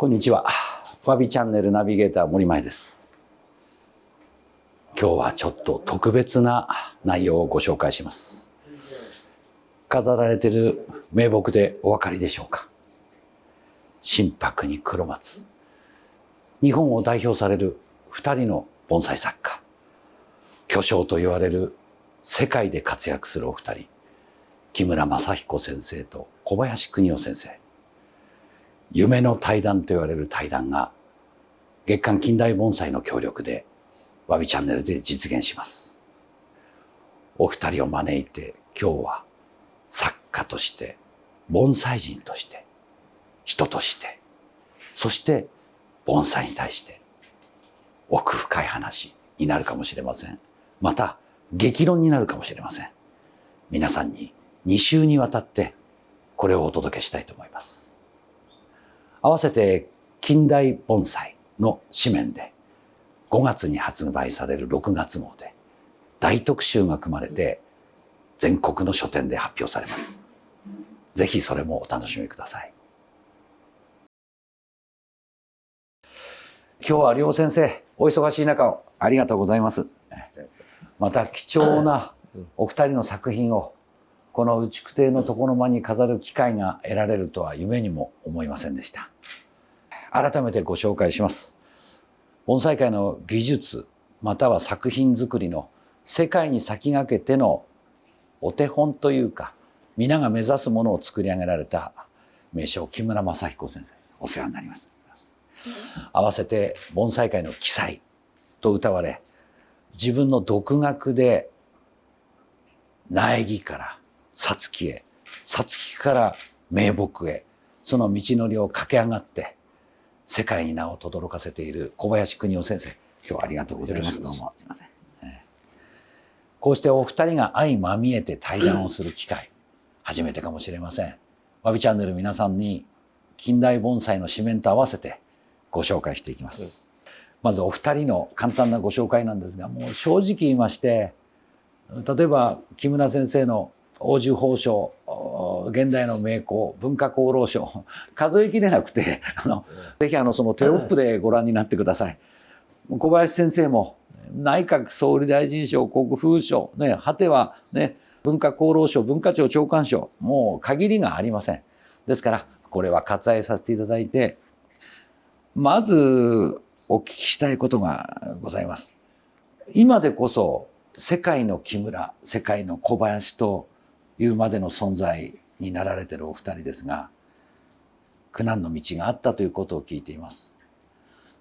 こんにちは。わびチャンネルナビゲーター森前です。今日はちょっと特別な内容をご紹介します。飾られている名木でお分かりでしょうか。真柏に黒松。日本を代表される2人の盆栽作家。巨匠と言われる世界で活躍するお二人。木村正彦先生と小林邦夫先生。夢の対談と言われる対談が月刊近代盆栽の協力でわびチャンネルで実現します。お二人を招いて今日は作家として盆栽人として人としてそして盆栽に対して奥深い話になるかもしれません。また激論になるかもしれません。皆さんに2週にわたってこれをお届けしたいと思います。合わせて近代盆栽の紙面で5月に発売される6月号で大特集が組まれて全国の書店で発表されます。ぜひそれもお楽しみください。今日は両先生お忙しい中ありがとうございます。また貴重なお二人の作品をこの内久亭の床の間に飾る機会が得られるとは夢にも思いませんでした。改めてご紹介します。盆栽界の技術または作品作りの世界に先駆けてのお手本というか皆が目指すものを作り上げられた名匠木村正彦先生です。お世話になります。合わせて盆栽界の奇才と謳われ自分の独学で苗木からさつきへ、さつきから名木へ、その道のりを駆け上がって世界に名を轟かせている小林邦夫先生、今日はありがとうございます。どうもすいません。こうしてお二人が相まみえて対談をする機会、初めてかもしれません。わびチャンネル皆さんに近代盆栽の紙面と合わせてご紹介していきます。まずお二人の簡単なご紹介なんですが、もう正直言いまして、例えば木村先生の黄綬褒章、現代の名工、文化功労賞、数えきれなくて、ぜひそのテロップでご覧になってください。小林先生も内閣総理大臣賞、国風賞、果ては文化功労賞、文化庁長官賞、もう限りがありません。ですからこれは割愛させていただいて、まずお聞きしたいことがございます。今でこそ世界の木村、世界の小林というまでの存在になられているお二人ですが、苦難の道があったということを聞いています。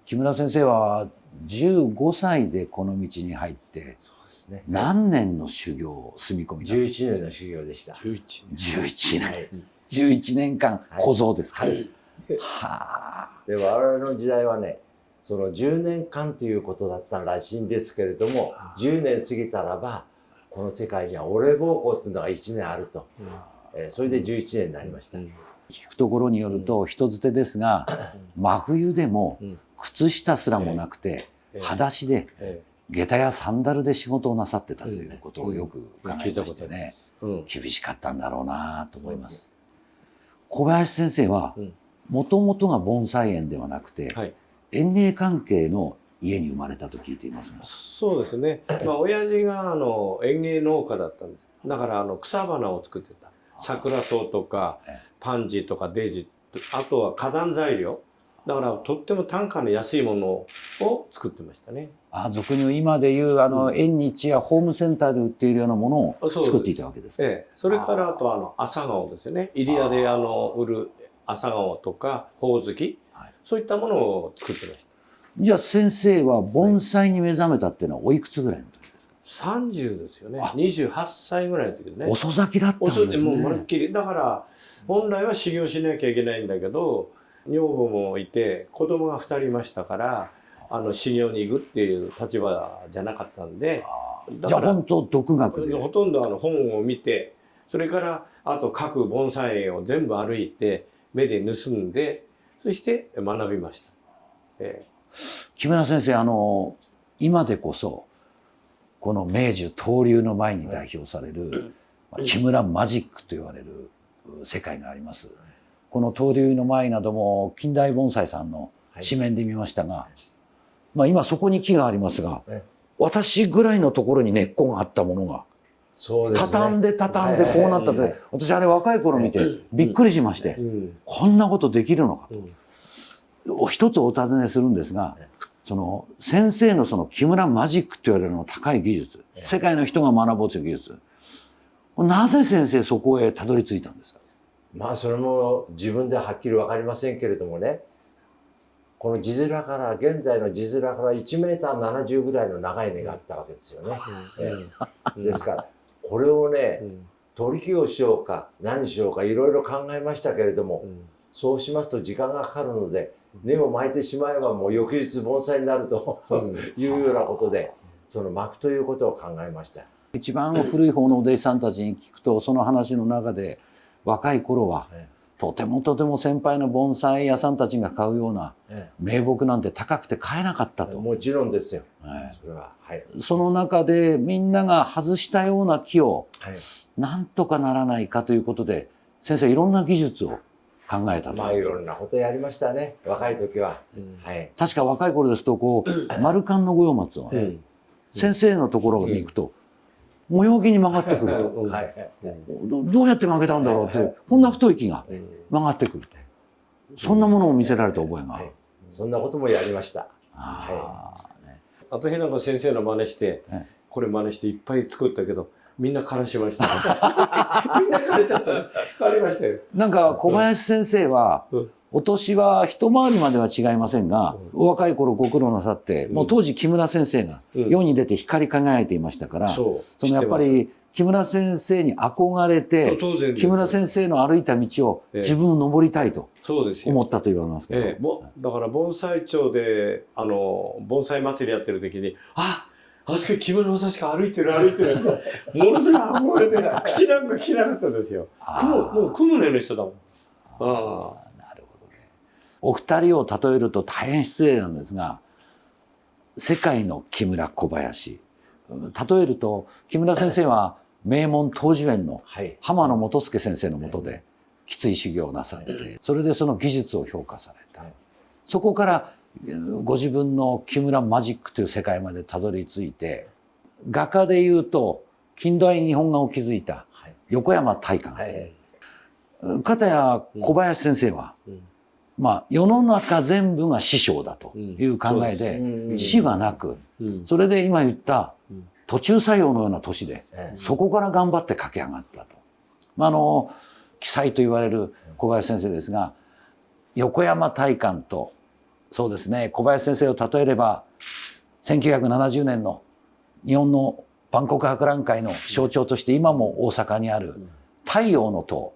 木村先生は15歳でこの道に入って、そうですね、何年の修行、住み込みだったんですか？11年の修行でした。11年。11年間小僧ですか？はい。はあ。で、我々の時代はね、その10年間ということだったらしいんですけれども、10年過ぎたらば、この世界にはお礼奉公っていうのが1年あると。それで11年になりました。聞くところによると、人づてですが、真冬でも靴下すらもなくて、裸足で、下駄やサンダルで仕事をなさってたということをよく伺いましてね、厳しかったんだろうなと思います。小林先生は、もともとが盆栽園ではなくて、園芸関係の家に生まれたと聞いていますが。そうですね。親父が園芸農家だったんです。だから草花を作ってた。桜草とかパンジーとかデジ、あとは花壇材料。だからとっても単価の安いものを作ってましたね。俗に言う今でいう縁日やホームセンターで売っているようなものを作っていたわけですか？それからあと朝顔ですよね。入谷で売る朝顔とかほおずき、そういったものを作ってました。じゃあ先生は盆栽に目覚めたっていうのはおいくつぐらいの時ですか？30ですよね。28歳ぐらいの時でね。遅咲きだったんですね。もうまるっきり。だから本来は修行しなきゃいけないんだけど、女房もいて子供が2人いましたから、修行に行くっていう立場じゃなかったんで。じゃあ本当独学で。ほとんど本を見て、それからあと各盆栽園を全部歩いて目で盗んで、そして学びました。木村先生、今でこそこの明治東流の前に代表される、木村マジックと言われる世界があります。この東流の前なども近代盆栽さんの紙面で見ましたが、まあ今そこに木がありますが、私ぐらいのところに根っこがあったものがそうですね、畳んで畳んでこうなったって、私あれ若い頃見てびっくりしまして、こんなことできるのかと。一つお尋ねするんですが、その先生のその木村マジックと言われるの高い技術、世界の人が学ぼうという技術、なぜ先生そこへたどり着いたんですか？まあそれも自分ではっきり分かりませんけれどもね、この字面から現在の字面から1メーター70ぐらいの長い根があったわけですよね。ですからこれをね、取り木をしようか何しようかいろいろ考えましたけれども、そうしますと時間がかかるので、根を巻いてしまえばもう翌日盆栽になるというようなことで、その巻くということを考えました。一番古い方のお弟子さんたちに聞くと、その話の中で若い頃はとてもとても先輩の盆栽屋さんたちが買うような名木なんて高くて買えなかったと。もちろんですよ。それは、その中でみんなが外したような木をなんとかならないかということで、先生いろんな技術を考えたと。まあいろんなことやりましたね、若い時は。確か若い頃ですとこう丸カンの五葉松をね、先生のところに行くと模様木に曲がってくると、どうやって曲げたんだろうって、こんな太い木が曲がってくると、そんなものを見せられた覚えが、そんなこともやりました。私なんか先生の真似して、これ真似していっぱい作ったけど、みんな枯らしました。みんな枯れちゃった。枯れましたよ。なんか小林先生は、お年は一回りまでは違いませんが、お若い頃ご苦労なさって、もう当時木村先生が世に出て光り輝いていましたから、そのやっぱり木村先生に憧れて、木村先生の歩いた道を自分を登りたいと思ったと言われますけど、だから盆栽町で盆栽祭りやってる時に、あそこ木村正しか歩いてるものすごい憧れて口なんか切らなかったですよ。もう雲の上の人だもん。お二人を例えると大変失礼なんですが、世界の木村小林、例えると木村先生は名門東寿園の浜野元助先生のもとできつい修行をなさって、それでその技術を評価された。そこからご自分の木村マジックという世界までたどり着いて、画家でいうと近代日本画を築いた横山大観、片や小林先生は、まあ世の中全部が師匠だという考えで、師がなく、それで今言った途中作用のような年で、そこから頑張って駆け上がったと。奇才と言われる小林先生ですが、横山大観と、そうですね、小林先生を例えれば、1970年の日本の万国博覧会の象徴として今も大阪にある太陽の塔、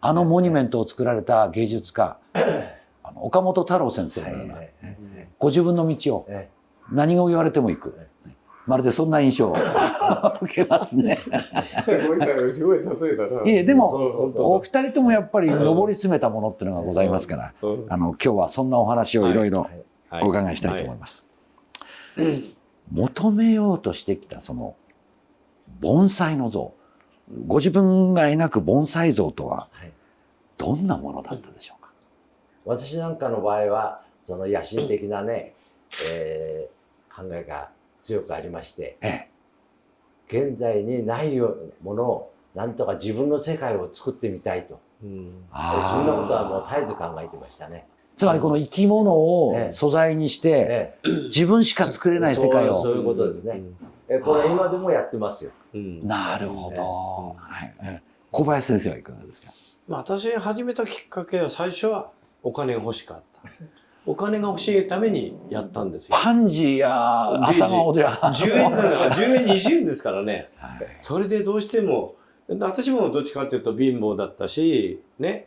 あのモニュメントを作られた芸術家、岡本太郎先生のような、ご自分の道を何を言われても行く。まるでそんな印象を受けますね。すごい例えだな。いえ、でもお二人ともやっぱり上り詰めたものっていうのがございますから、今日はそんなお話をいろいろお伺いしたいと思います。求めようとしてきたその盆栽の像、ご自分が描く盆栽像とはどんなものだったでしょうか？私なんかの場合はその野心的なね、考えが強くありまして、現在にないものをなんとか自分の世界を作ってみたいと、そんなことはもう絶えず考えてましたね。つまりこの生き物を素材にして、自分しか作れない世界を。そういうことですね。これ今でもやってますよ。なるほど。小林先生はいかがですか？私始めたきっかけは、最初はお金が欲しかった。お金が欲しいためにやったんですよ。パンジーや朝顔では10円だから10円20円ですからね。それでどうしても、私もどっちかっていうと貧乏だったしね、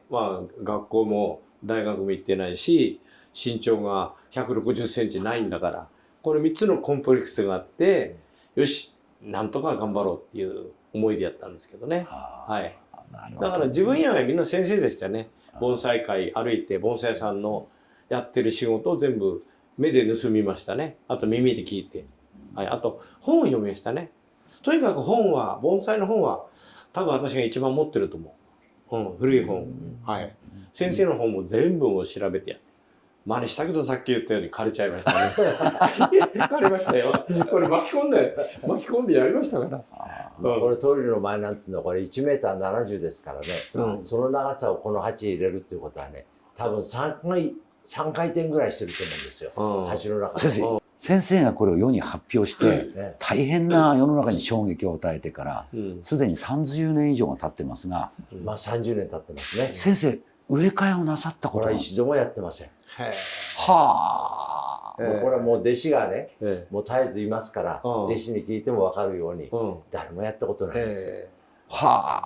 学校も大学も行ってないし、身長が160センチないんだから、これ3つのコンプレックスがあって、よしなんとか頑張ろうっていう思いでやったんですけどね。だから自分以外はみんな先生でしたね。盆栽会歩いて盆栽屋さんのやってる仕事を全部目で盗みましたね。あと耳で聞いて、あと本を読みましたね。とにかく本は、盆栽の本は多分私が一番持ってると思古い本、はい。先生の本も全部を調べてやって。真似したけどさっき言ったように枯れちゃいましたね。枯れましたよ。これ巻き込んでやりましたから。これトイレの前なんていうのはこれ1メーター70ですからね、その長さをこの鉢入れるっていうことはね、多分3回転ぐらいしてると思うんですよ、鉢の中で。先生がこれを世に発表して大変な世の中に衝撃を与えてからすでに30年以上が経ってますが、まあ30年経ってますね。先生植え替えをなさったことは一度もやってません。はあ。これはもう弟子がね、もう絶えずいますから、弟子に聞いても分かるように、誰もやったことないです。は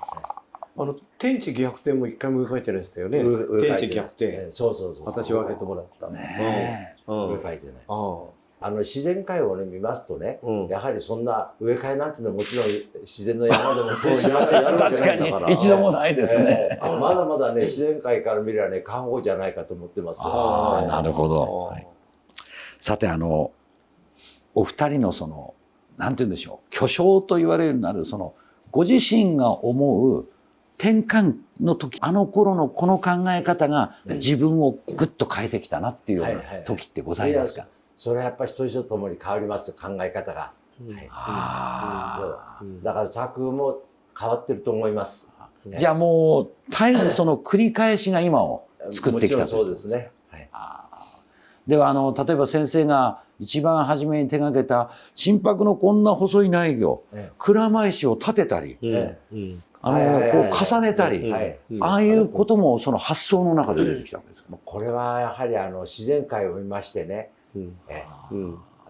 あ。天地逆転も一回も植え替えてないですよね。天地逆転。そう。私分けてもらった。ねえ。植え替えてない。自然界をね見ますとね、やはりそんな植え替えなんていうのはもちろん自然の山でも幸せやるわけないんだから。一度もないですね。まだまだね自然界から見ればね過保じゃないかと思ってます。なるほど。さてお二人のそのなんて言うんでしょう、巨匠と言われるようになるそのご自身が思う転換の時、あの頃のこの考え方が自分をぐっと変えてきたなっていうような時ってございますか？それはやっぱり人とともに変わります、考え方が。だから作風も変わってると思います。じゃあもう絶えずその繰り返しが今を作ってきたということですね。そうですね。では例えば先生が一番初めに手がけた心拍のこんな細い苗木を蔵前石を立てたり、こう重ねたり、ああいうこともその発想の中で出てきたわけですか？これはやはり自然界を見ましてね、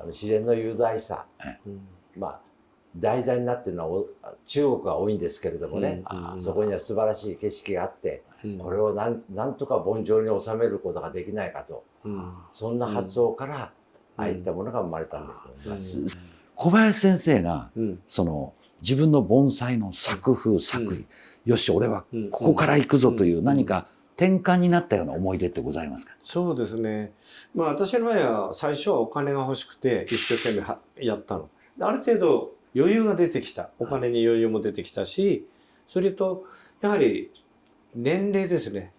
自然の雄大さ、まあ題材になっているのは中国が多いんですけれどもね、そこには素晴らしい景色があって、これをなんとか盆上に収めることができないかと、そんな発想からああいったものが生まれたんだと思います。小林先生がその自分の盆栽の作風作為、よし俺はここから行くぞという何か転換になったような思い出ってございますか？そうですね。まあ私の場合は最初はお金が欲しくて一生懸命やったの。ある程度余裕が出てきた。お金に余裕も出てきたし、それとやはり年齢ですね。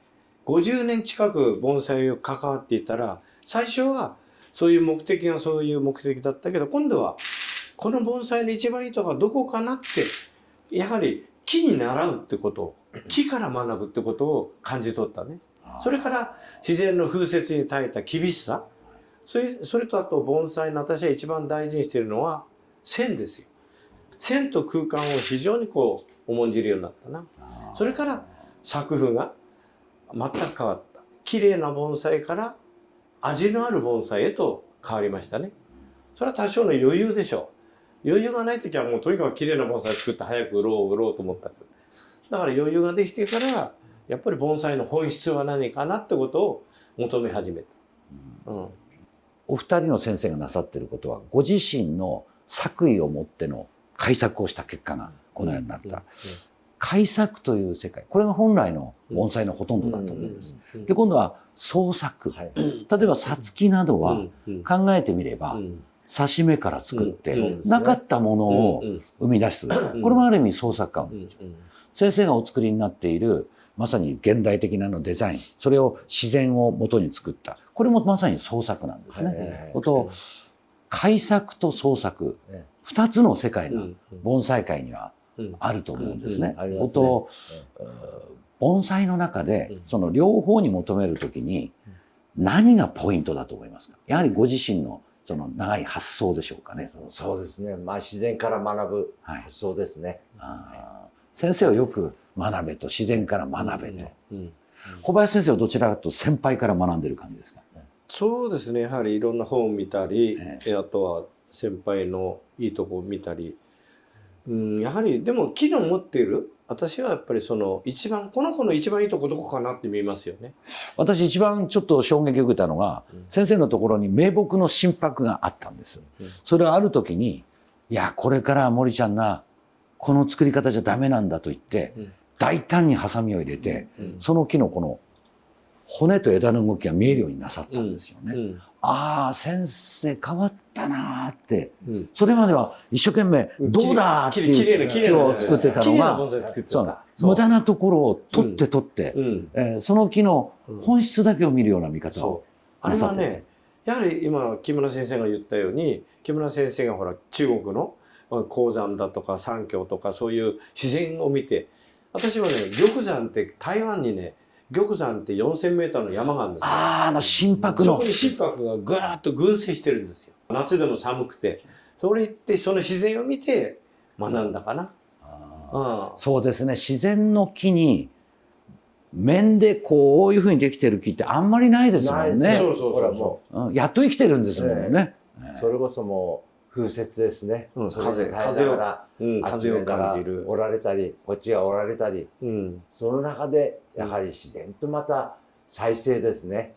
50年近く盆栽を関わっていたら、最初はそういう目的がそういう目的だったけど、今度はこの盆栽の一番いいところはどこかなって、やはり木に習うってことを、木から学ぶってことを感じ取ったね。それから自然の風雪に耐えた厳しさ。それとあと盆栽の私は一番大事にしているのは線ですよ。線と空間を非常に重んじるようになったな。それから作風が全く変わった。綺麗な盆栽から味のある盆栽へと変わりましたね。それは多少の余裕でしょう。余裕がない時はもうとにかく綺麗な盆栽作って早く売ろうと思った。だから余裕ができてからやっぱり盆栽の本質は何かなってことを求め始めた。お二人の先生がなさっていることはご自身の作為をもっての改作をした結果がこのようになった。改作という世界、これが本来の盆栽のほとんどだと思うんです。で今度は創作、例えば挿つきなどは考えてみれば刺し目から作ってなかったものを生み出す、これもある意味創作かも。先生がお作りになっているまさに現代的なデザイン、それを自然を元に作った、これもまさに創作なんですね。改作と創作、2つの世界が盆栽界にはあると思うんですね。盆栽の中でその両方に求めるときに何がポイントだと思いますか？やはりご自身のその長い発想でしょうかね。そうですね。まあ自然から学ぶ発想ですね。先生はよく学べと、自然から学べと。小林先生はどちらかというと先輩から学んでる感じですか？そうですね。やはりいろんな本を見たり、あとは先輩のいいとこを見たり、やはりでも木の持っている、私はやっぱりこの子の一番いいとこどこかなって見ますよね。私一番ちょっと衝撃を受けたのが、先生のところに名木の心拍があったんです。それはある時に、いやこれから森ちゃんなこの作り方じゃダメなんだと言って、大胆にハサミを入れて、その木のこの骨と枝の動きが見えるようになさったんですよね。うんああ先生変わったなーって、うんそれまでは一生懸命どうだーっていう木を作ってたのが、そう無駄なところを取って、その木の本質だけを見るような見方をあなさってて、れはね、やはり今木村先生が言ったように、木村先生がほら中国の鉱山だとか山峡とかそういう自然を見て、私はね玉山って台湾にね、玉山って4000メーターの山があるんですよ。心拍のそこに心拍がぐーっと群生してるんですよ。夏でも寒くて、それってその自然を見て学んだかな。そうですね、自然の木に面でこういうふうにできてる木ってあんまりないですもんね。そうやっと生きてるんですもんね。それこそもう風雪ですね。風を感じる。おられたり、こっちがおられたり、その中でやはり自然とまた再生ですね。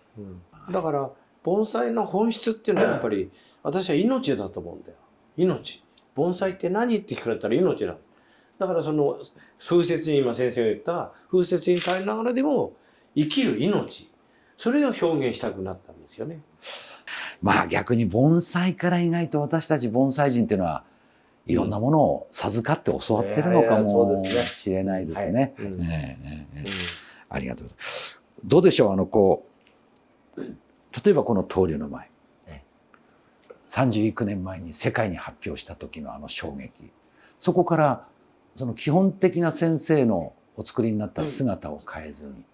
だから盆栽の本質っていうのはやっぱり私は命だと思うんだよ。命。盆栽って何って聞かれたら命なの。だからその風雪に今先生が言った風雪に耐えながらでも生きる命、それを表現したくなったんですよね。まあ逆に盆栽から意外と私たち盆栽人っていうのはいろんなものを授かって教わってるのかもしれないですね。ありがとうございます。どうでしょう、例えばこの東流の舞、39年前に世界に発表した時の衝撃、そこからその基本的な先生のお作りになった姿を変えずに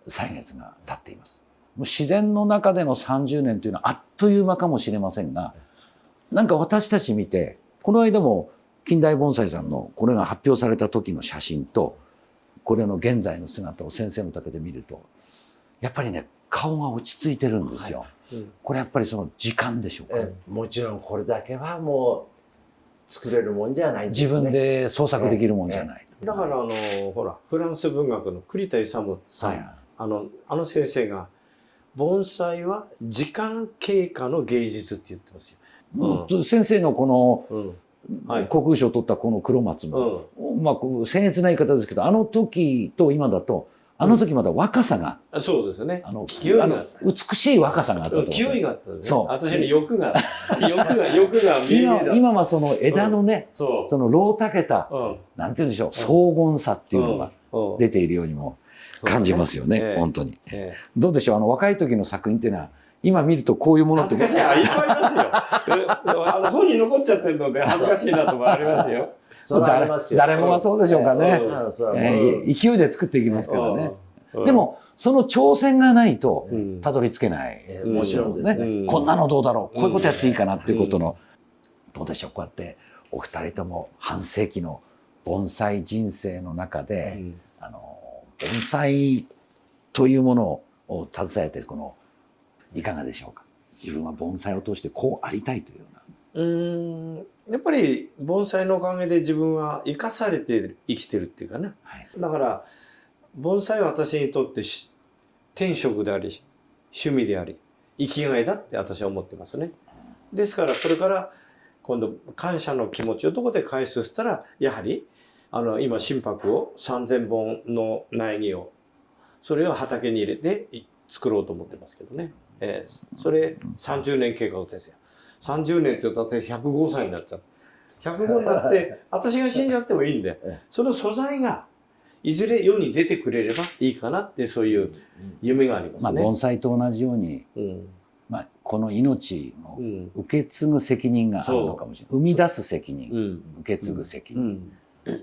歳月が経っています。もう自然の中での30年というのはあっという間かもしれませんが、なんか私たち見て、この間も近代盆栽さんのこれが発表された時の写真とこれの現在の姿を先生の丈で見ると、やっぱりね顔が落ち着いてるんですよ。これやっぱりその時間でしょうか。もちろんこれだけはもう作れるもんじゃないんですね。自分で創作できるもんじゃない。だからほらフランス文学の栗田勇さん、あの先生が盆栽は時間経過の芸術って言ってますよ。先生のこの国宝賞を取ったこの黒松も、まあ僭越な言い方ですけど、あの時と今だと、あの時まだ若さが、そうですね。美しい若さがあったと思うんですよ。勢いがあったんですね。私に欲が見え今はその枝のね、そのロータケた、なんて言うんでしょう、荘厳さっていうのが出ているようにも感じますよね、本当に。どうでしょう、若い時の作品っていうのは、今見るとこういうものって。恥ずかしい。いっぱいありますよ。本に残っちゃってるので恥ずかしいなとかありますよ。誰もがそうでしょうかね。勢いで作っていきますからね。でもその挑戦がないとたどり着けない。もちろんですね。こんなのどうだろう、こういうことやっていいかなっていうことの、どうでしょう、こうやってお二人とも半世紀の盆栽人生の中で、盆栽というものを携えていかがでしょうか。自分は盆栽を通してこうありたいというような。やっぱり盆栽のおかげで自分は生かされて生きてるっていうかね。だから盆栽は私にとって天職であり趣味であり生きがいだって私は思ってますね。ですからこれから今度感謝の気持ちをどこで返すしたら、やはり今心拍を3000本の苗木をそれを畑に入れて作ろうと思ってますけどね。それ30年計画ですよ。30年って言うと私105歳になっちゃう。105になって私が死んじゃってもいいんで、その素材がいずれ世に出てくれればいいかなって、そういう夢がありますね。盆栽と同じように、この命を受け継ぐ責任があるのかもしれない。生み出す責任、受け継ぐ責任。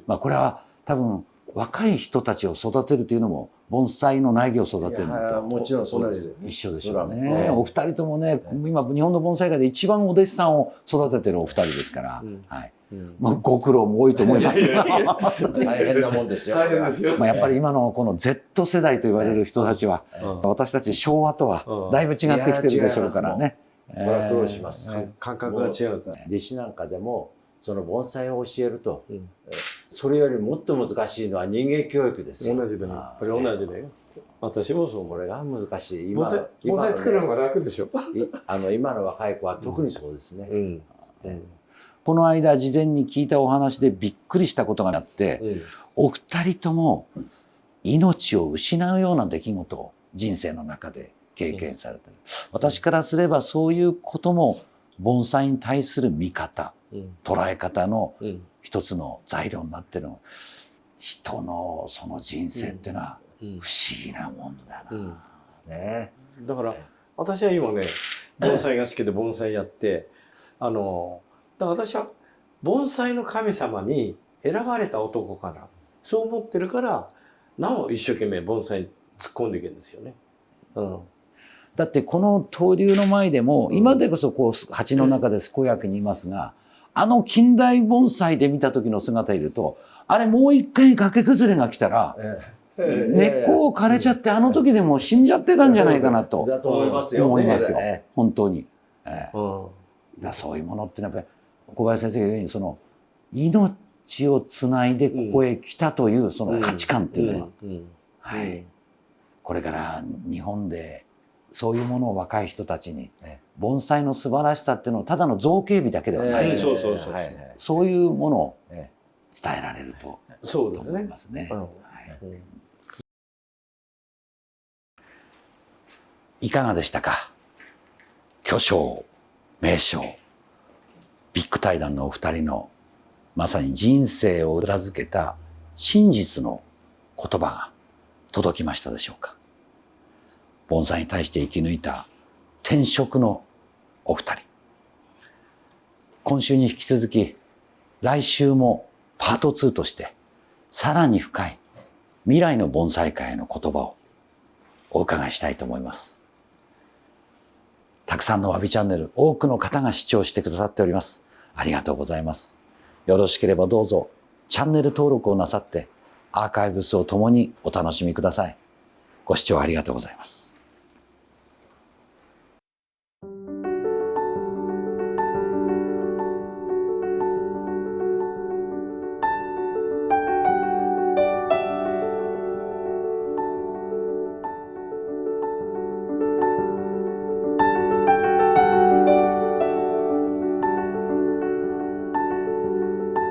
これは多分若い人たちを育てるというのも盆栽の苗木を育てるのともちろんそうです。一緒でしょうね。お二人ともね、今日本の盆栽界で一番お弟子さんを育ててるお二人ですから、ご苦労も多いと思いますが、大変なもんですよ。やっぱり今のこの Z 世代と言われる人たちは、私たち昭和とはだいぶ違ってきてるでしょうからね。苦労します。感覚が違うから。弟子なんかでもその盆栽を教えると、それよりもっと難しいのは人間教育ですよ。同じだよ。これ同じだよ。私もそう。これが難しい。盆栽作るのが楽でしょ。今の若い子は特にそうですね。この間事前に聞いたお話でびっくりしたことがあって、お二人とも命を失うような出来事人生の中で経験されてる。私からすればそういうことも盆栽に対する見方、捉え方の一つの材料になってるの。人のその人生っていうのは不思議なもんだな。ね。だから私は今ね盆栽が好きで盆栽やってだから私は盆栽の神様に選ばれた男かなそう思ってるからなお一生懸命盆栽に突っ込んでいけるんですよね。だってこの闘竜の前でも今でこそこう鉢の中で健やかにいますが、近代盆栽で見た時の姿いるとあれもう一回崖崩れが来たら根っこを枯れちゃってあの時でも死んじゃってたんじゃないかなとだと思いますよ。思いますよ本当に。だそういうものってやっぱり小林先生が言うようにその命をつないでここへ来たというその価値観っていうのは、はい、これから日本でそういうものを若い人たちに盆栽の素晴らしさっていうのをただの造形美だけではない、そういうものを伝えられると思いますね。いかがでしたか。巨匠名匠ビッグ対談のお二人のまさに人生を裏付けた真実の言葉が届きましたでしょうか。盆栽に対して生き抜いた天職のお二人。今週に引き続き来週もパート2としてさらに深い未来の盆栽界への言葉をお伺いしたいと思います。たくさんのわびチャンネル、多くの方が視聴してくださっております。ありがとうございます。よろしければどうぞチャンネル登録をなさってアーカイブスを共にお楽しみください。ご視聴ありがとうございます。